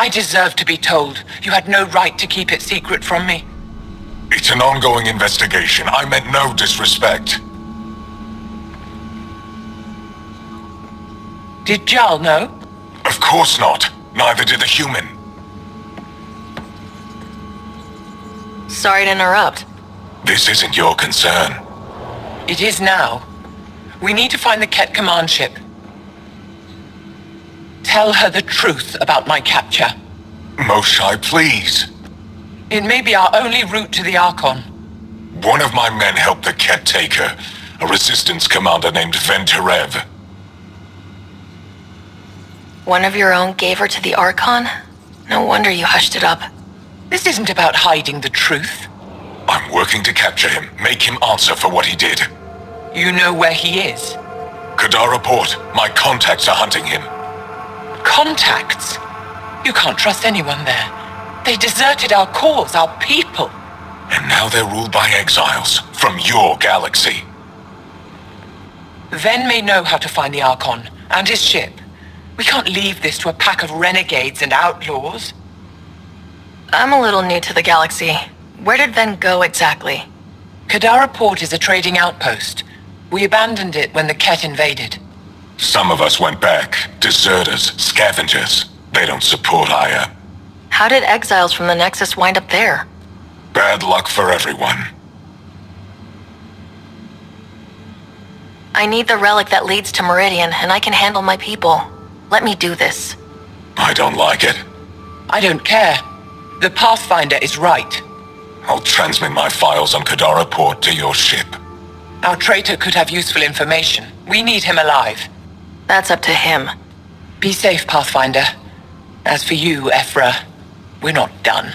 I deserve to be told. You had no right to keep it secret from me. It's an ongoing investigation. I meant no disrespect. Did Jarl know? Of course not. Neither did the human. Sorry to interrupt. This isn't your concern. It is now. We need to find the Kett command ship. Tell her the truth about my capture. Moshae, please. It may be our only route to the Archon. One of my men helped the Kett take her. A resistance commander named Venterev. One of your own gave her to the Archon? No wonder you hushed it up. This isn't about hiding the truth. I'm working to capture him, make him answer for what he did. You know where he is? Kadara Port. My contacts are hunting him. Contacts? You can't trust anyone there. They deserted our cause, our people. And now they're ruled by exiles from your galaxy. Ven may know how to find the Archon and his ship. We can't leave this to a pack of renegades and outlaws. I'm a little new to the galaxy. Where did Ven go exactly? Kadara Port is a trading outpost. We abandoned it when the Kett invaded. Some of us went back. Deserters, scavengers. They don't support Aya. How did exiles from the Nexus wind up there? Bad luck for everyone. I need the relic that leads to Meridian, and I can handle my people. Let me do this. I don't like it. I don't care. The Pathfinder is right. I'll transmit my files on Kadara Port to your ship. Our traitor could have useful information. We need him alive. That's up to him. Be safe, Pathfinder. As for you, Ephra, we're not done.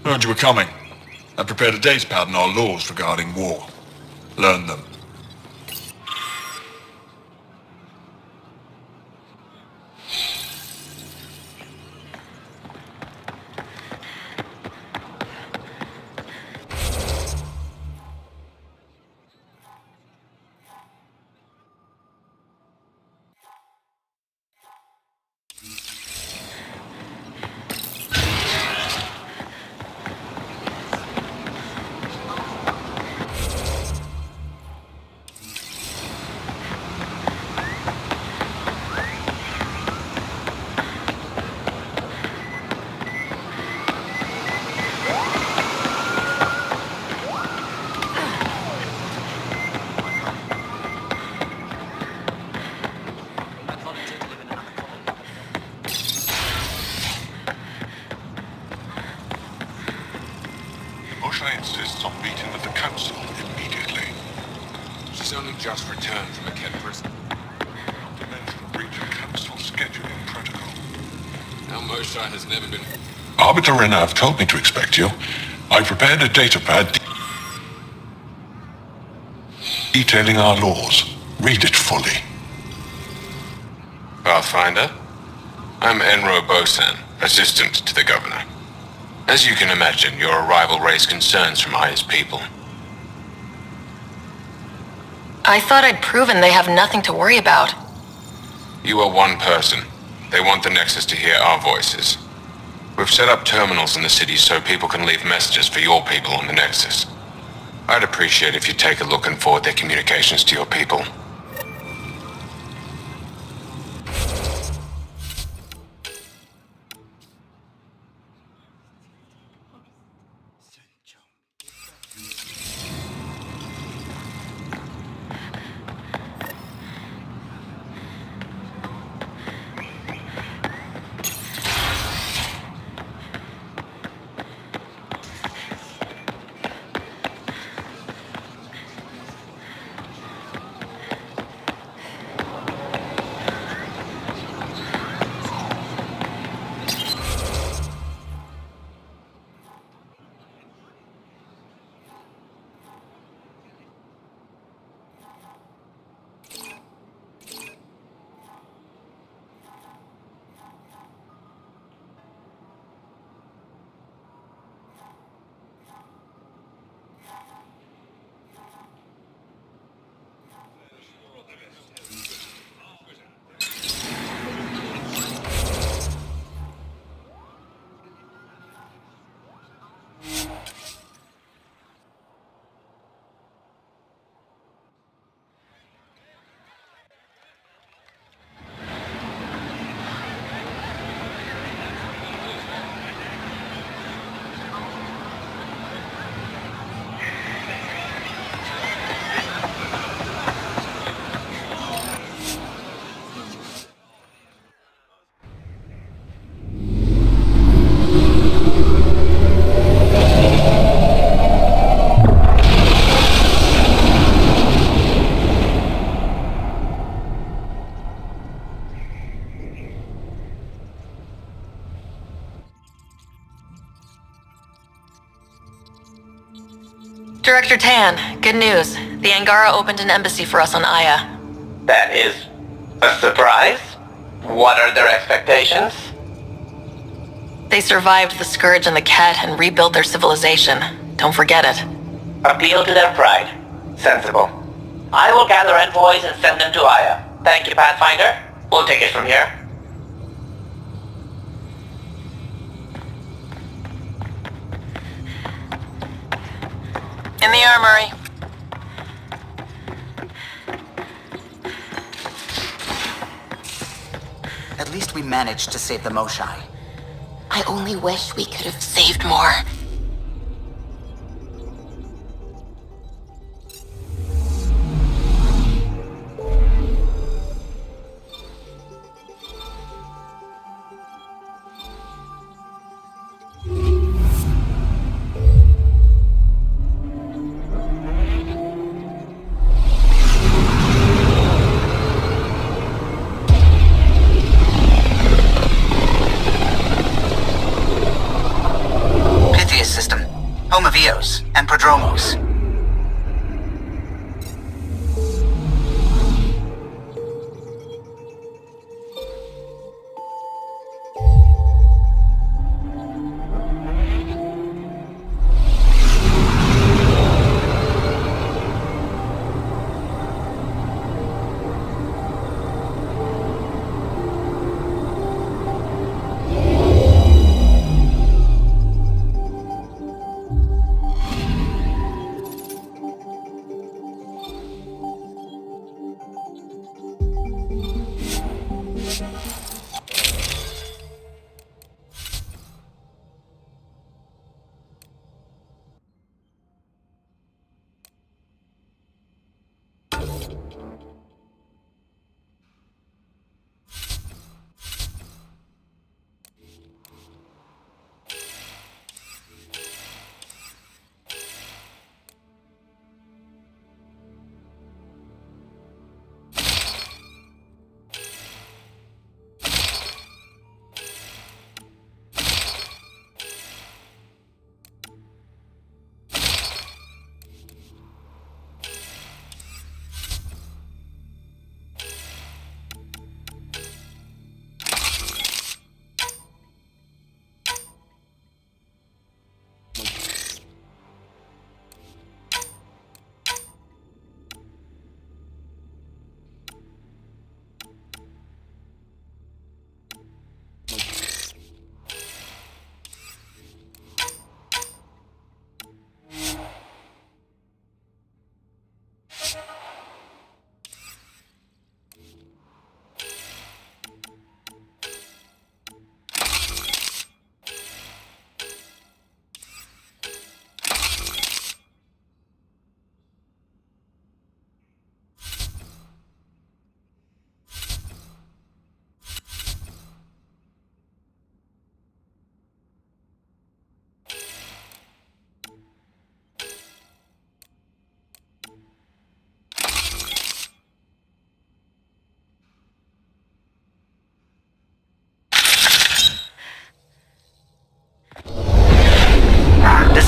Heard you were coming. I prepared a datapad on our laws regarding war. Learn them. Moshae insists on meeting with the Council immediately. She's only just returned from a Kett prison. Not to mention a breach of Council scheduling protocol. Now Moshae has never been... Arbiter Renner have told me to expect you. I prepared a datapad. detailing our laws. Read it fully. Pathfinder? I'm Enro Bosan, assistant to the governor. As you can imagine, your arrival raised concerns from Aya's people. I thought I'd proven they have nothing to worry about. You are one person. They want the Nexus to hear our voices. We've set up terminals in the city so people can leave messages for your people on the Nexus. I'd appreciate if you take a look and forward their communications to your people. Director Tan, good news. The Angara opened an embassy for us on Aya. That is a surprise? What are their expectations? They survived the Scourge and the Kett and rebuilt their civilization. Don't forget it. Appeal to their pride. Sensible. I will gather envoys and send them to Aya. Thank you, Pathfinder. We'll take it from here. In the armory. At least we managed to save the Moshai. I only wish we could have saved more. Home of Eos and Prodromos.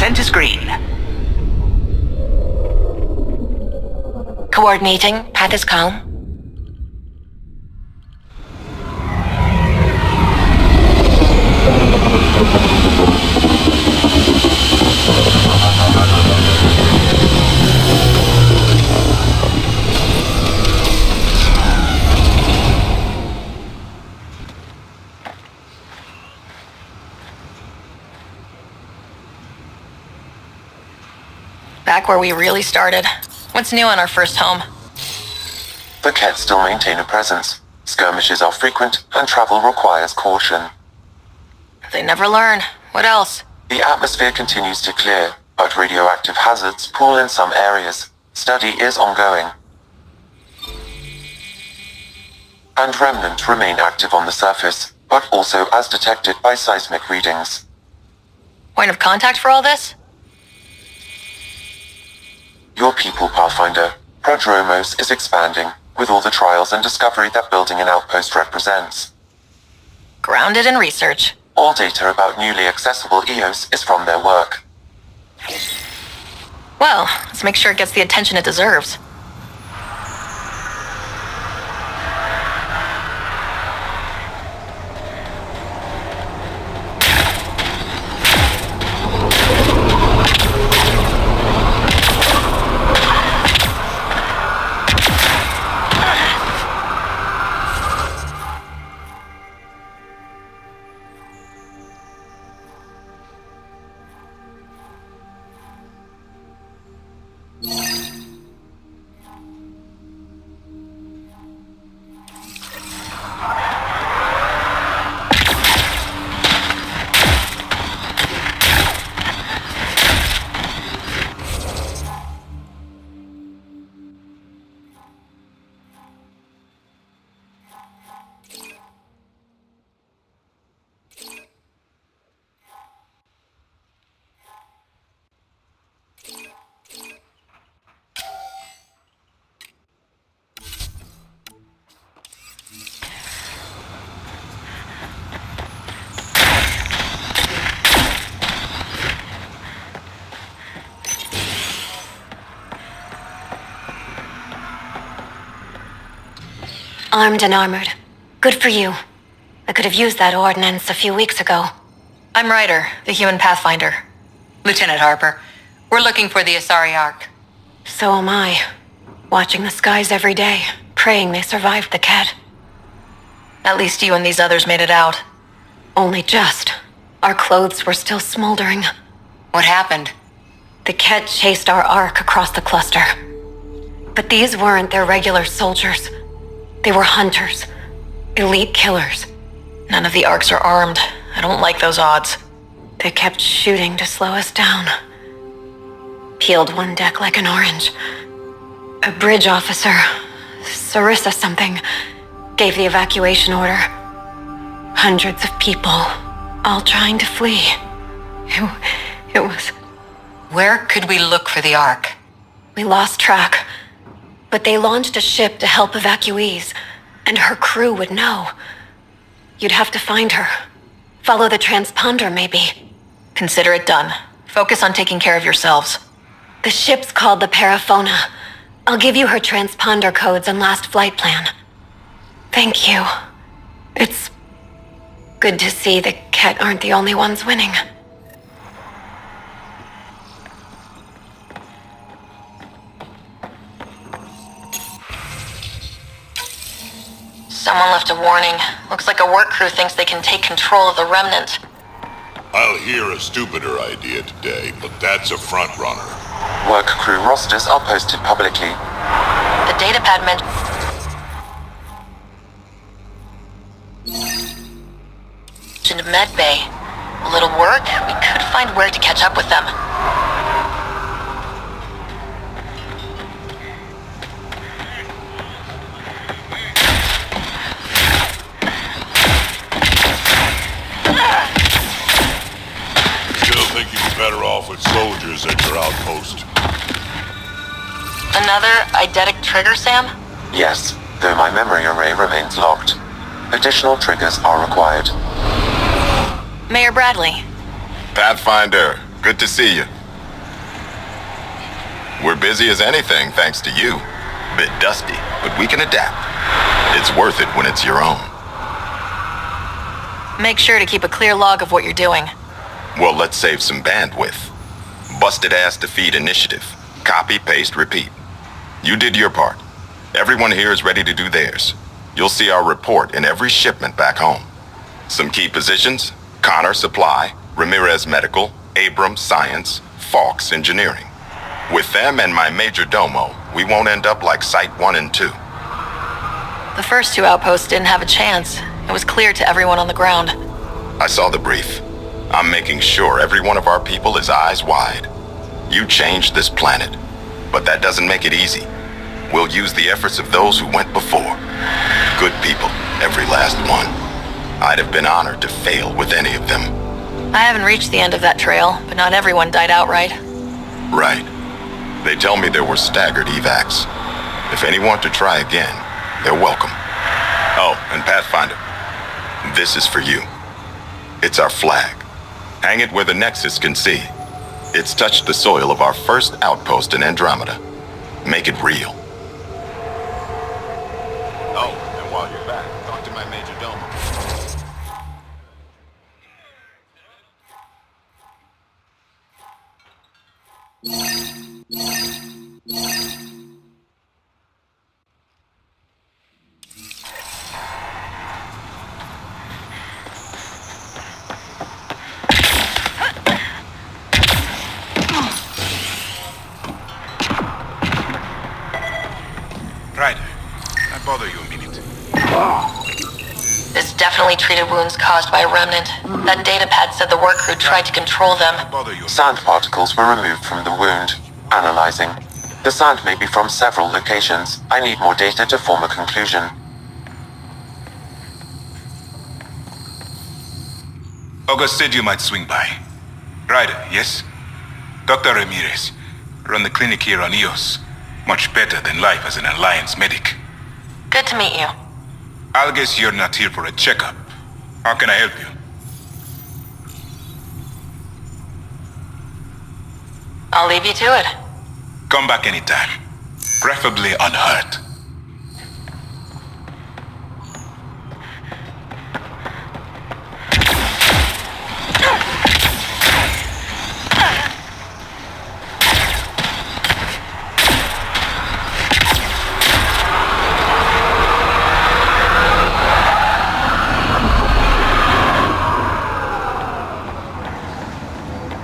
Scent is green. Coordinating. Path is calm. Back where we really started. What's new on our first home? The Kett still maintain a presence. Skirmishes are frequent, and travel requires caution. They never learn. What else? The atmosphere continues to clear, but radioactive hazards pool in some areas. Study is ongoing. And Remnant remain active on the surface, but also as detected by seismic readings. Point of contact for all this? Your people, Pathfinder. Prodromos is expanding, with all the trials and discovery that building an outpost represents. Grounded in research. All data about newly accessible EOS is from their work. Well, let's make sure it gets the attention it deserves. Armed and armored. Good for you. I could have used that ordnance a few weeks ago. I'm Ryder, the human Pathfinder. Lieutenant Harper, we're looking for the Asari Ark. So am I. Watching the skies every day, praying they survived the Kett. At least you and these others made it out. Only just. Our clothes were still smoldering. What happened? The Kett chased our Ark across the cluster. But these weren't their regular soldiers. They were hunters. Elite killers. None of the Arks are armed. I don't like those odds. They kept shooting to slow us down. Peeled one deck like an orange. A bridge officer, Sarissa something, gave the evacuation order. Hundreds of people, all trying to flee. It was... Where could we look for the Ark? We lost track. But they launched a ship to help evacuees, and her crew would know. You'd have to find her. Follow the transponder, maybe. Consider it done. Focus on taking care of yourselves. The ship's called the Paraphona. I'll give you her transponder codes and last flight plan. Thank you. It's good to see the Kett aren't the only ones winning. Someone left a warning. Looks like a work crew thinks they can take control of the Remnant. I'll hear a stupider idea today, but that's a front runner. Work crew rosters are posted publicly. The datapad mentioned medbay. A little work, we could find where to catch up with them. Still think you'd be better off with soldiers at your outpost. Another eidetic trigger, Sam? Yes, though my memory array remains locked. Additional triggers are required. Mayor Bradley. Pathfinder, good to see you. We're busy as anything thanks to you. Bit dusty, but we can adapt. It's worth it when it's your own. Make sure to keep a clear log of what you're doing. Well, let's save some bandwidth. Busted ass defeat initiative. Copy, paste, repeat. You did your part. Everyone here is ready to do theirs. You'll see our report in every shipment back home. Some key positions: Connor Supply, Ramirez Medical, Abrams Science, Fawkes Engineering. With them and my major domo, we won't end up like Site 1 and 2. The first two outposts didn't have a chance. It was clear to everyone on the ground. I saw the brief. I'm making sure every one of our people is eyes wide. You changed this planet, but that doesn't make it easy. We'll use the efforts of those who went before. Good people, every last one. I'd have been honored to fail with any of them. I haven't reached the end of that trail, but not everyone died outright. Right. They tell me there were staggered evacs. If any want to try again, they're welcome. Oh, and Pathfinder, this is for you. It's our flag. Hang it where the Nexus can see. It's touched the soil of our first outpost in Andromeda. Make it real. Oh, and while you're back, talk to my major domo. Ryder, I bother you a minute. This definitely treated wounds caused by Remnant. That datapad said the work crew tried to control them. Sand particles were removed from the wound. Analyzing. The sand may be from several locations. I need more data to form a conclusion. August said you might swing by. Ryder, yes? Dr. Ramirez. Run the clinic here on EOS. Much better than life as an Alliance medic. Good to meet you. I'll guess you're not here for a checkup. How can I help you? I'll leave you to it. Come back anytime. Preferably unhurt.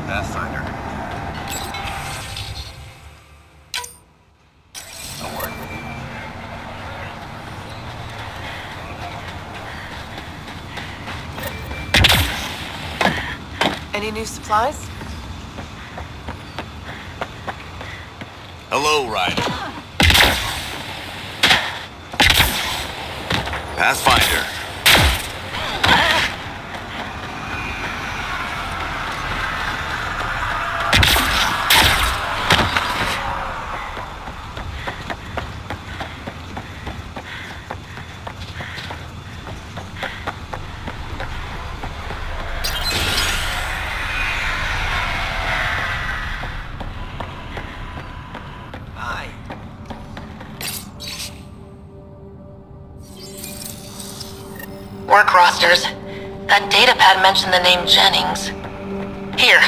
Pathfinder. Don't worry. Any new supplies? Hello, Ryder. Pathfinder. Work rosters. That datapad mentioned the name Jennings. Here,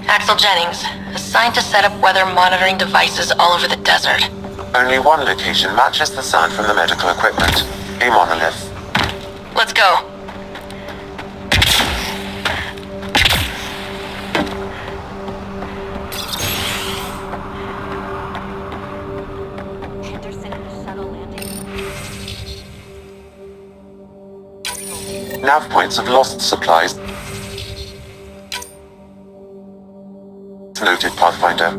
Axel Jennings, assigned to set up weather monitoring devices all over the desert. Only one location matches the sound from the medical equipment. A monolith. Let's go. Nav points of lost supplies. Noted, Pathfinder.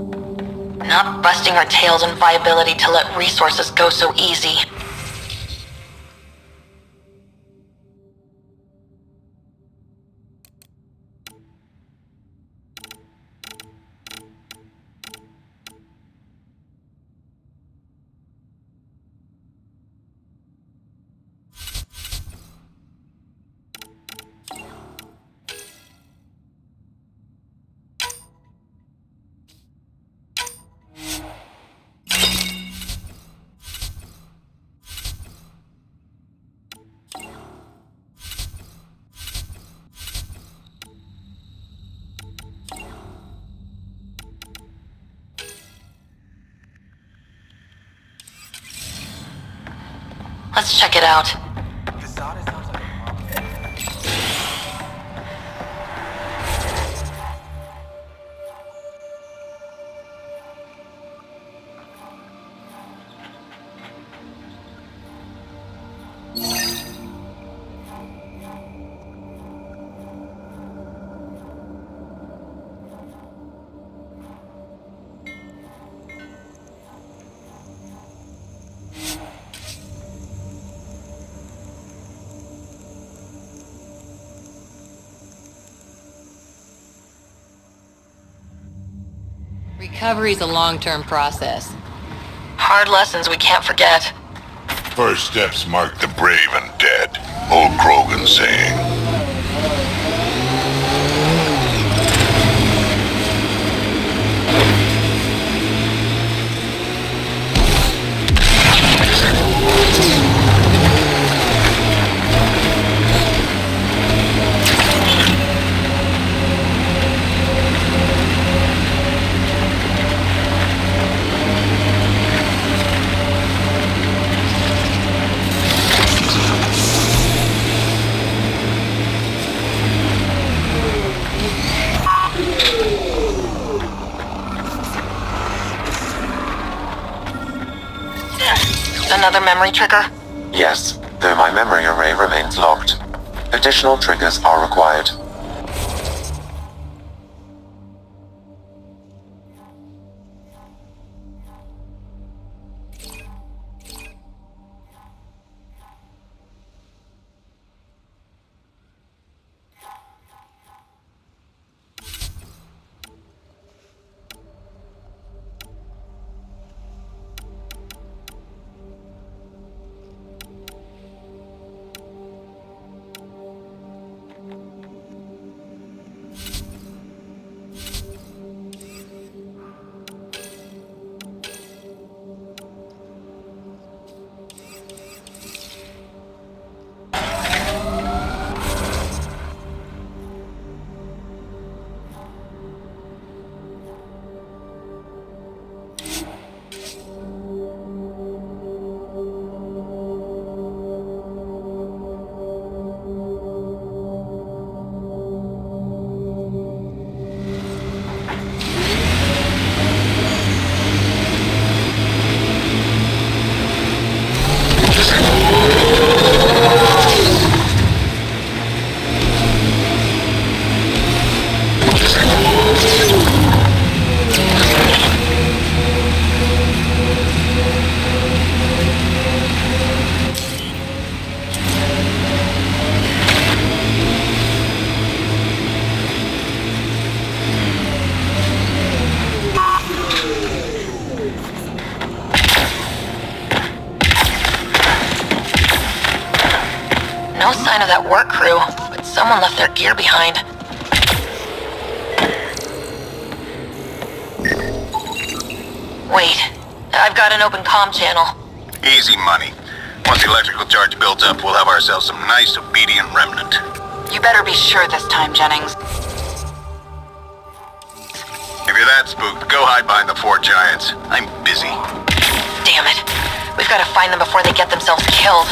Not busting our tails in viability to let resources go so easy. Let's check it out. Recovery's a long-term process. Hard lessons we can't forget. First steps mark the brave and dead. Old Krogan saying. Another memory trigger? Yes, though my memory array remains locked. Additional triggers are required. No sign of that work crew, but someone left their gear behind. Wait, I've got an open comm channel. Easy money. Once the electrical charge builds up, we'll have ourselves some nice, obedient remnant. You better be sure this time, Jennings. If you're that spooked, go hide behind the four giants. I'm busy. Damn it. We've got to find them before they get themselves killed.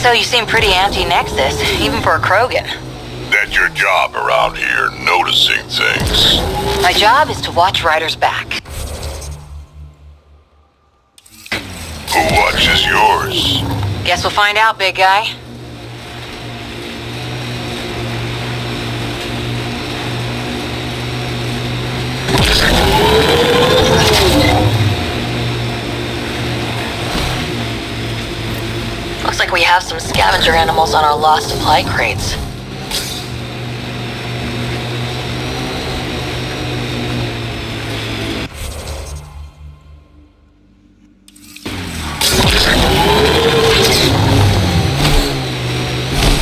So you seem pretty anti-Nexus, even for a Krogan. That's your job around here, noticing things. My job is to watch Ryder's back. Who watches yours? Guess we'll find out, big guy. some scavenger animals on our lost supply crates.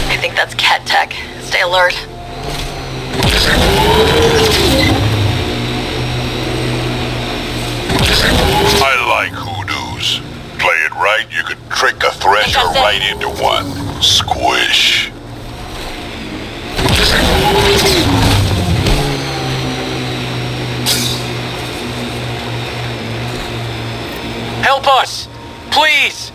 I think that's Kett tech. Stay alert. I like hoodoos. Play it right, you could trick a thresher right into one. Squish. Help us! Please!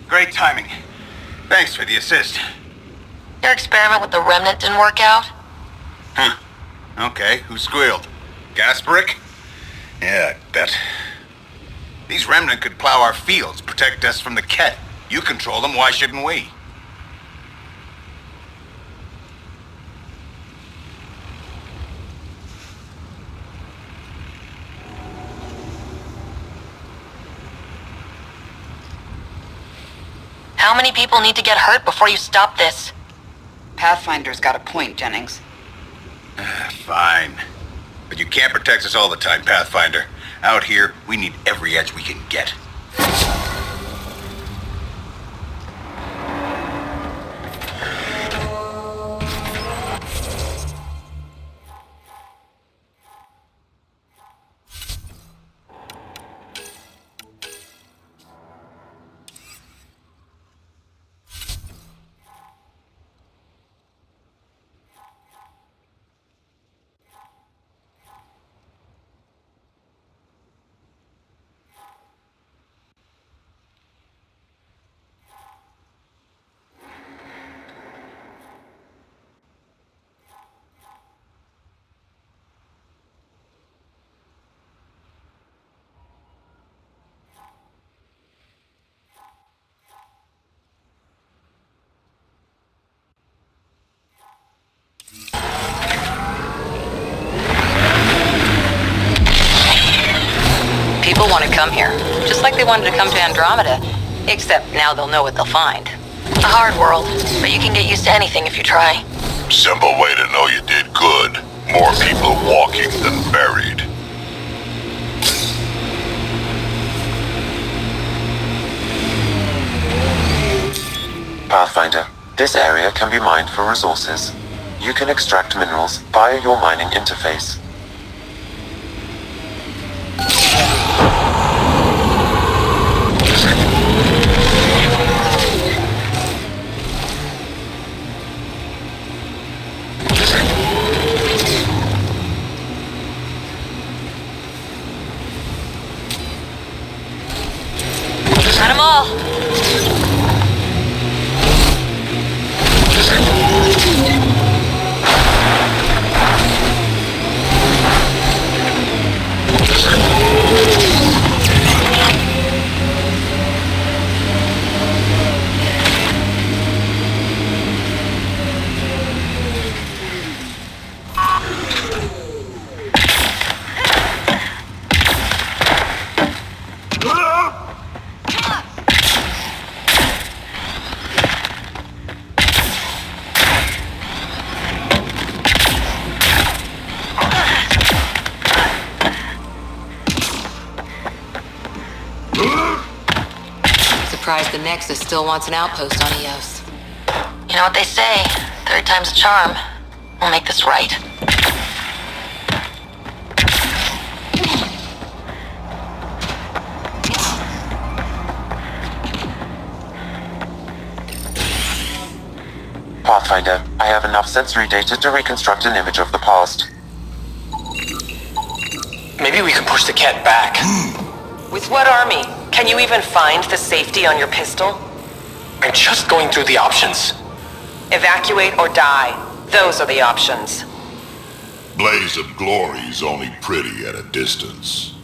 Great timing. Thanks for the assist. Your experiment with the Remnant didn't work out? Huh. Okay, who squealed? Gasbrick? Yeah, I bet. These Remnant could plow our fields, protect us from the Kett. You control them, why shouldn't we? How many people need to get hurt before you stop this? Pathfinder's got a point, Jennings. Fine. But you can't protect us all the time, Pathfinder. Out here, we need every edge we can get. People want to come here, just like they wanted to come to Andromeda. Except now they'll know what they'll find. A hard world, but you can get used to anything if you try. Simple way to know you did good. More people walking than buried. Pathfinder, this area can be mined for resources. You can extract minerals via your mining interface. Got 'em all. Surprised the Nexus still wants an outpost on Eos. You know what they say, third time's a charm. We'll make this right. Pathfinder, I have enough sensory data to reconstruct an image of the past. Maybe we can push the Kett back. With what army? Can you even find the safety on your pistol? I'm just going through the options. Evacuate or die. Those are the options. Blaze of glory's only pretty at a distance.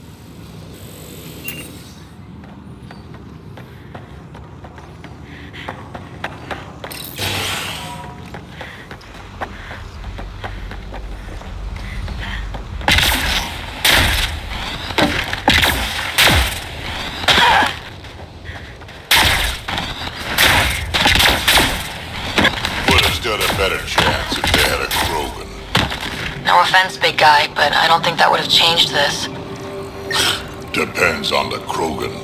Got a better chance if they had a Krogan. No offense, big guy, but I don't think that would have changed this. Depends on the Krogan.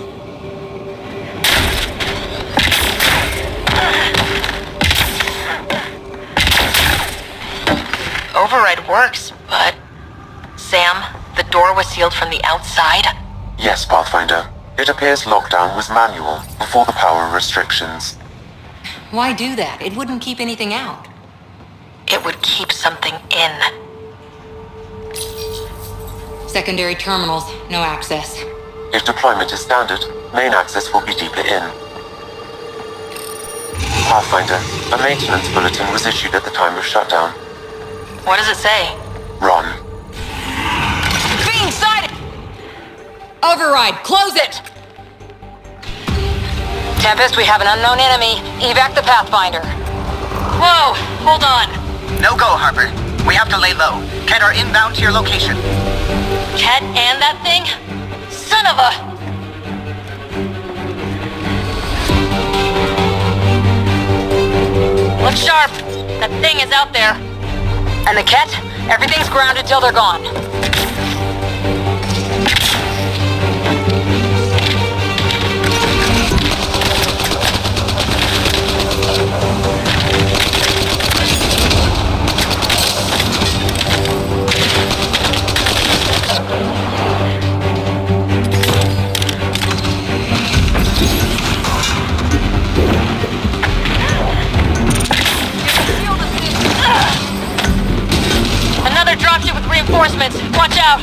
Override works, but... Sam, the door was sealed from the outside? Yes, Pathfinder. It appears lockdown was manual before the power restrictions. Why do that? It wouldn't keep anything out. It would keep something in. Secondary terminals, no access. If deployment is standard, main access will be deeper in. Pathfinder, a maintenance bulletin was issued at the time of shutdown. What does it say? Run. Being sighted! Override, close it! Tempest, we have an unknown enemy. Evac the Pathfinder. Whoa, hold on. No go, Harper. We have to lay low. Kett are inbound to your location. Kett and that thing? Son of a... Look sharp. That thing is out there. And the Kett? Everything's grounded till they're gone. Another dropship with reinforcements. Watch out.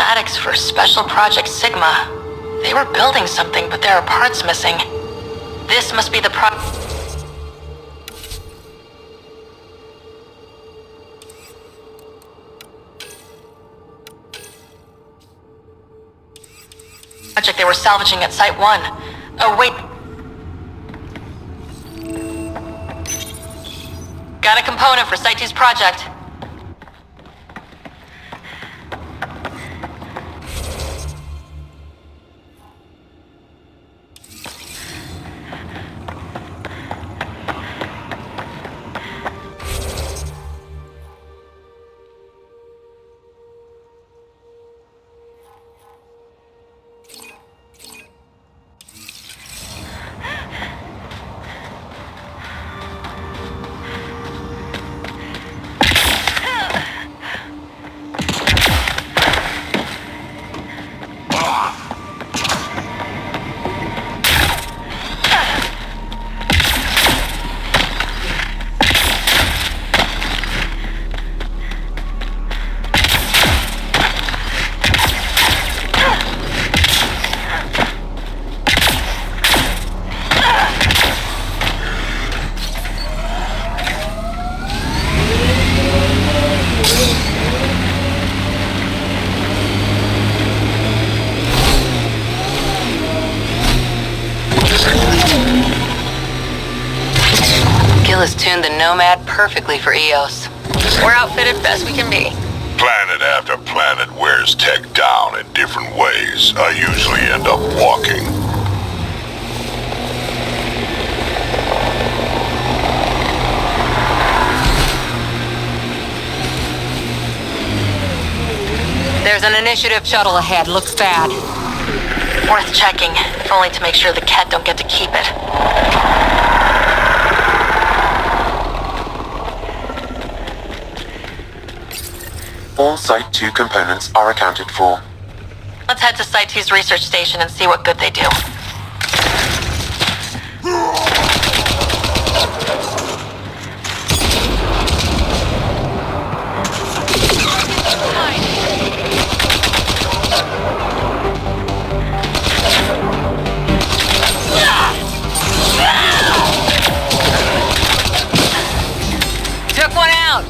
schematics for Special Project Sigma. They were building something, but there are parts missing. This must be the project they were salvaging at Site 1. Oh, wait. Got a component for Site 2's project. Has tuned the Nomad perfectly for EOS. We're outfitted best we can be. Planet after planet wears tech down in different ways. I usually end up walking. There's an initiative shuttle ahead. Looks bad. Worth checking, if only to make sure the Kett don't get to keep it. All Site 2 components are accounted for. Let's head to Site 2's research station and see what good they do. Took one out!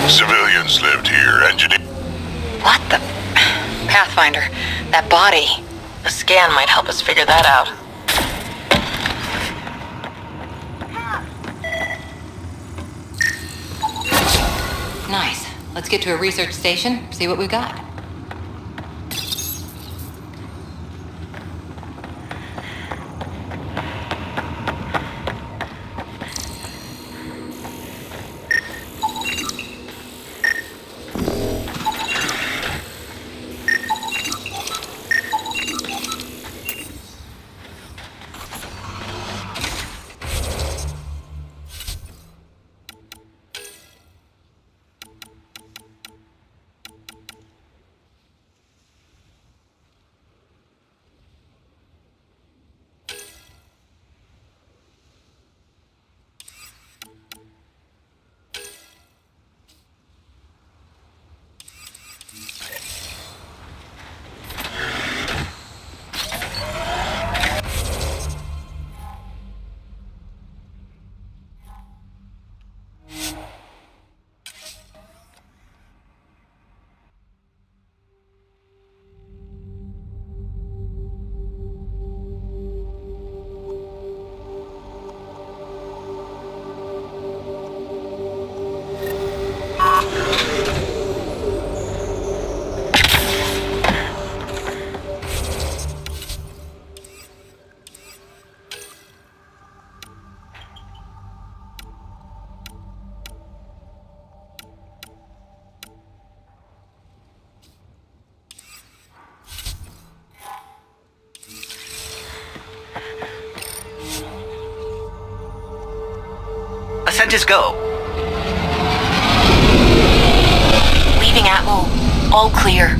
Civilians lived here, engineer. What the? Pathfinder, that body. A scan might help us figure that out. Nice. Let's get to a research station, see what we've got. descent is go. Leaving Atmo. All clear.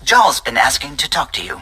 Jarl's been asking to talk to you.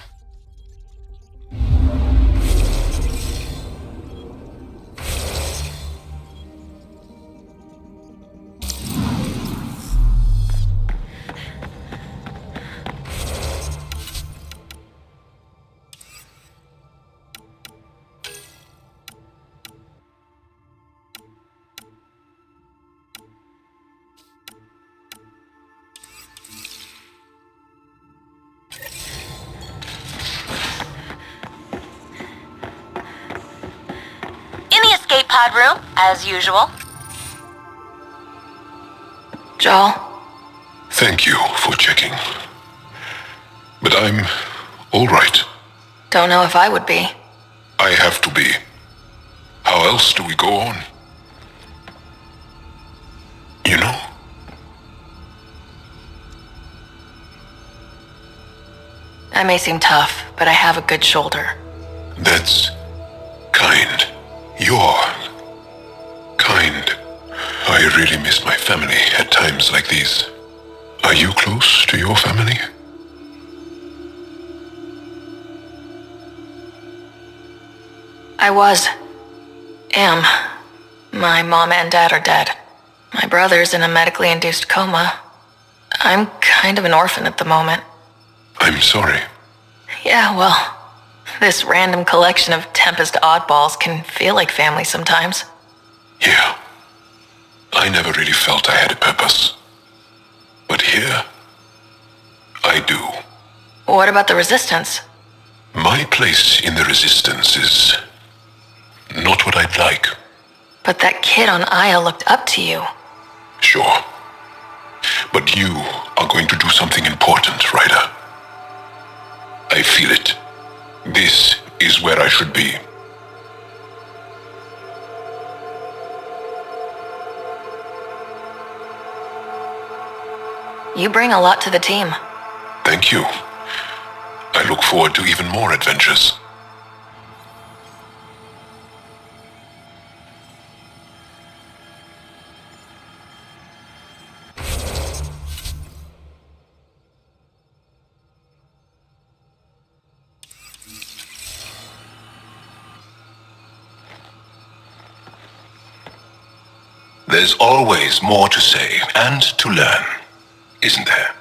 Pod room, as usual. Joel? Thank you for checking. But I'm all right. Don't know if I would be. I have to be. How else do we go on? You know? I may seem tough, but I have a good shoulder. That's kind. You're kind. I really miss my family at times like these. Are you close to your family? I was. Am. My mom and dad are dead. My brother's in a medically induced coma. I'm kind of an orphan at the moment. I'm sorry. Yeah, well, this random collection of Tempest oddballs can feel like family sometimes. Yeah. I never really felt I had a purpose. But here, I do. What about the Resistance? My place in the Resistance is not what I'd like. But that kid on Aya looked up to you. Sure. But you are going to do something important, Ryder. I feel it. This is where I should be. You bring a lot to the team. Thank you. I look forward to even more adventures. There's always more to say and to learn, isn't there?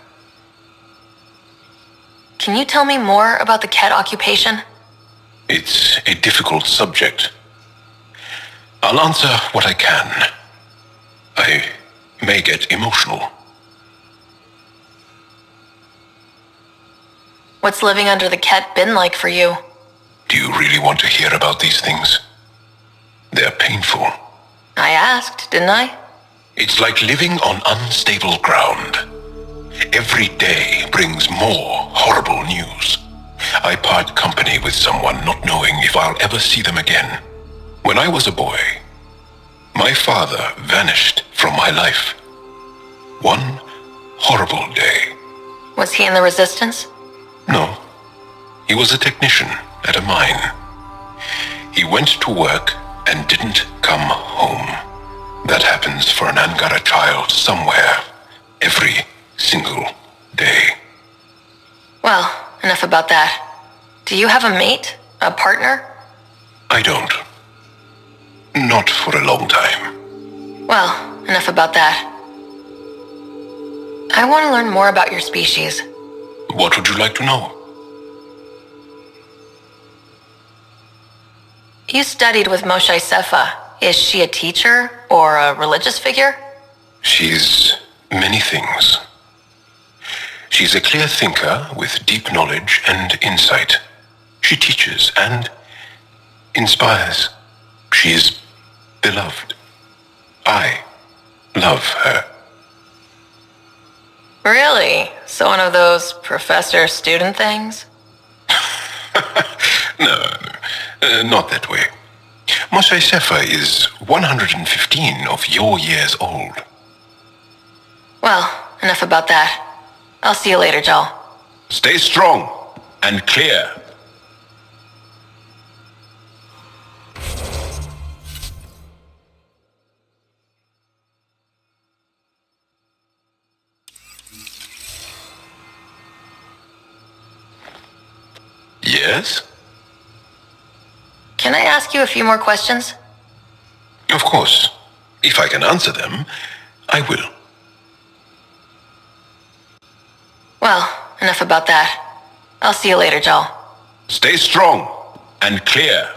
Can you tell me more about the Kett occupation? It's a difficult subject. I'll answer what I can. I may get emotional. What's living under the Kett been like for you? Do you really want to hear about these things? They're painful. I asked, didn't I? It's like living on unstable ground. Every day brings more horrible news. I part company with someone not knowing if I'll ever see them again. When I was a boy, my father vanished from my life. One horrible day. Was he in the Resistance? No. He was a technician at a mine. He went to work and didn't come home. That happens for an Angara child somewhere, every single day. Well, enough about that. Do you have a mate? A partner? I don't. Not for a long time. Well, enough about that. I want to learn more about your species. What would you like to know? You studied with Moshe Sefa. Is she a teacher or a religious figure? She's many things. She's a clear thinker with deep knowledge and insight. She teaches and inspires. She's beloved. I love her. Really? So one of those professor-student things? No, not that way. Moshe Sefa is 115 of your years old. Well, enough about that. I'll see you later, Joel. Stay strong and clear. Yes? Can I ask you a few more questions? Of course. If I can answer them, I will. Well, enough about that. I'll see you later, Joel. Stay strong and clear.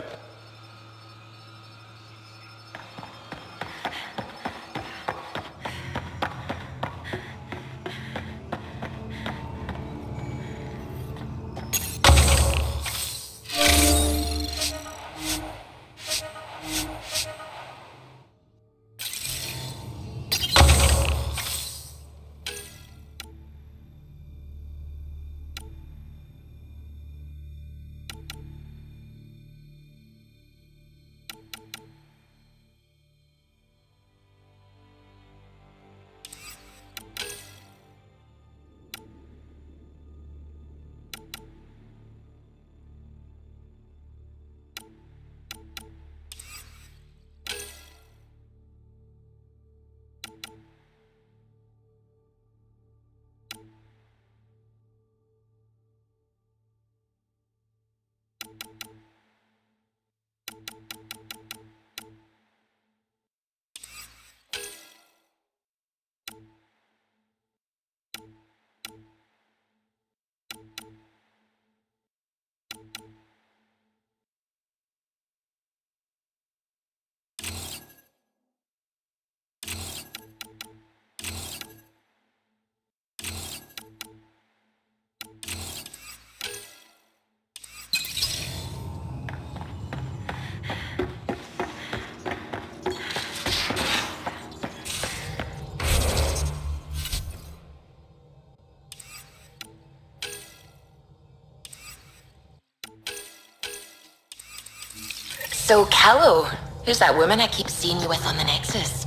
So, Callow, who's that woman I keep seeing you with on the Nexus?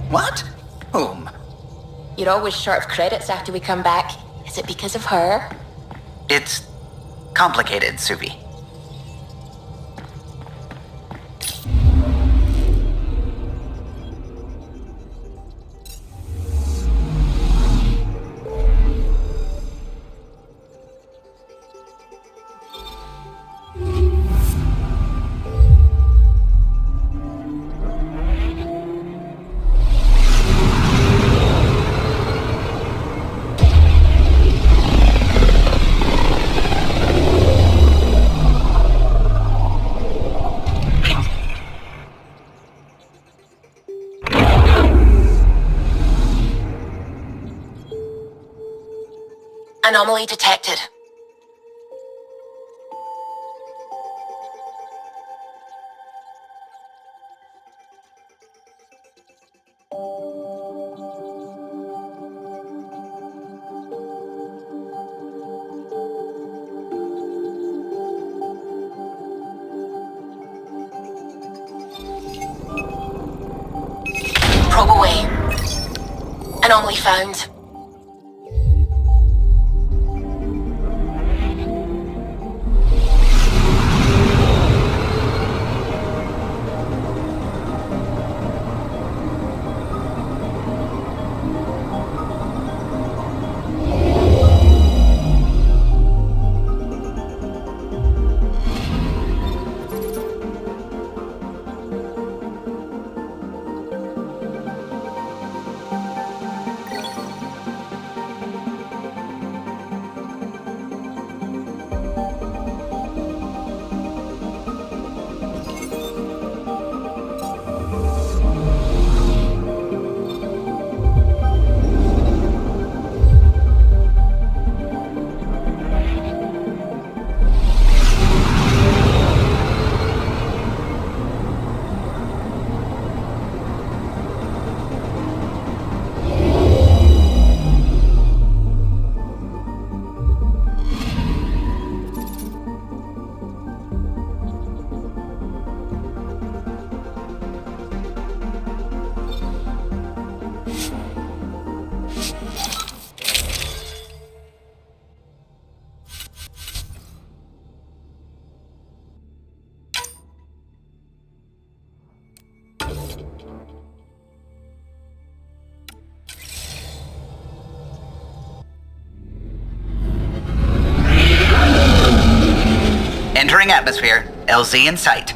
What? Whom? You're always short of credits after we come back. Is it because of her? It's complicated, Suvi. Anomaly detected. Probe away. Anomaly found. Entering atmosphere. LZ in sight.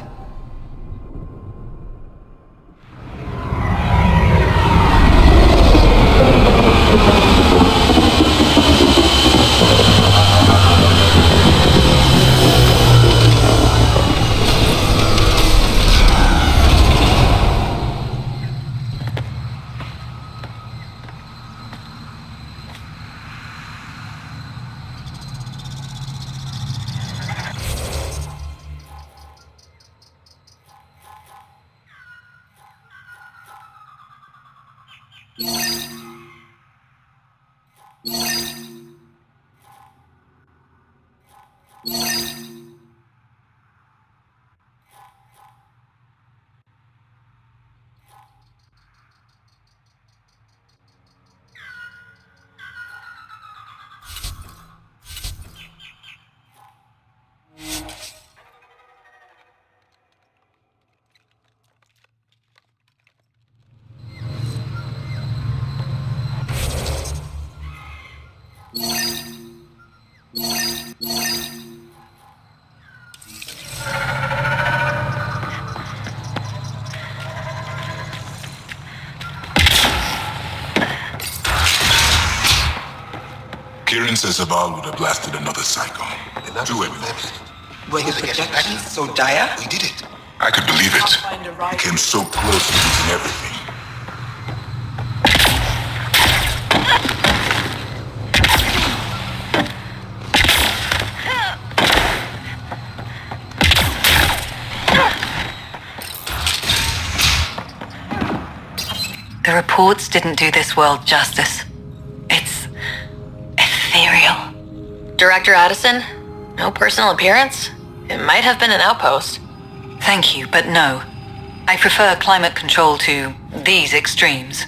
Kieran says Zaval would have blasted another cycle. Do it. Were his projections so dire? We did it. I could believe it. We came so close to losing everything. The reports didn't do this world justice. It's ethereal. Director Addison? No personal appearance? It might have been an outpost. Thank you, but no. I prefer climate control to these extremes.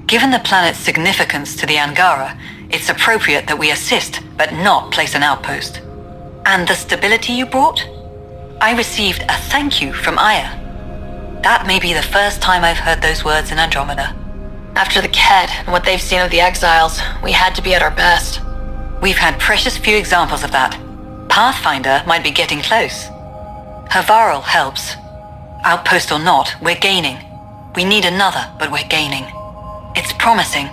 Given the planet's significance to the Angara, it's appropriate that we assist, but not place an outpost. And the stability you brought? I received a thank you from Aya. That may be the first time I've heard those words in Andromeda. After the Kett and what they've seen of the exiles, we had to be at our best. We've had precious few examples of that. Pathfinder might be getting close. Havarl helps. Outpost or not, we're gaining. We need another, but we're gaining. It's promising,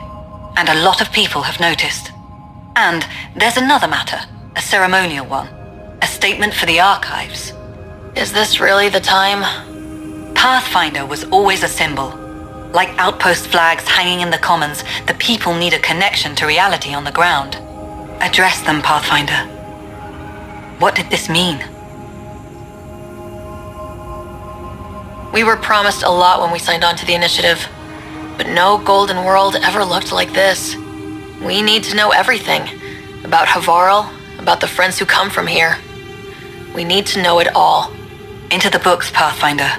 and a lot of people have noticed. And there's another matter, a ceremonial one. A statement for the archives. Is this really the time? Pathfinder was always a symbol. Like outpost flags hanging in the commons, the people need a connection to reality on the ground. Address them, Pathfinder. What did this mean? We were promised a lot when we signed on to the initiative, but no golden world ever looked like this. We need to know everything. About Havarl, about the friends who come from here. We need to know it all. Into the books, Pathfinder.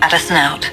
Addison out.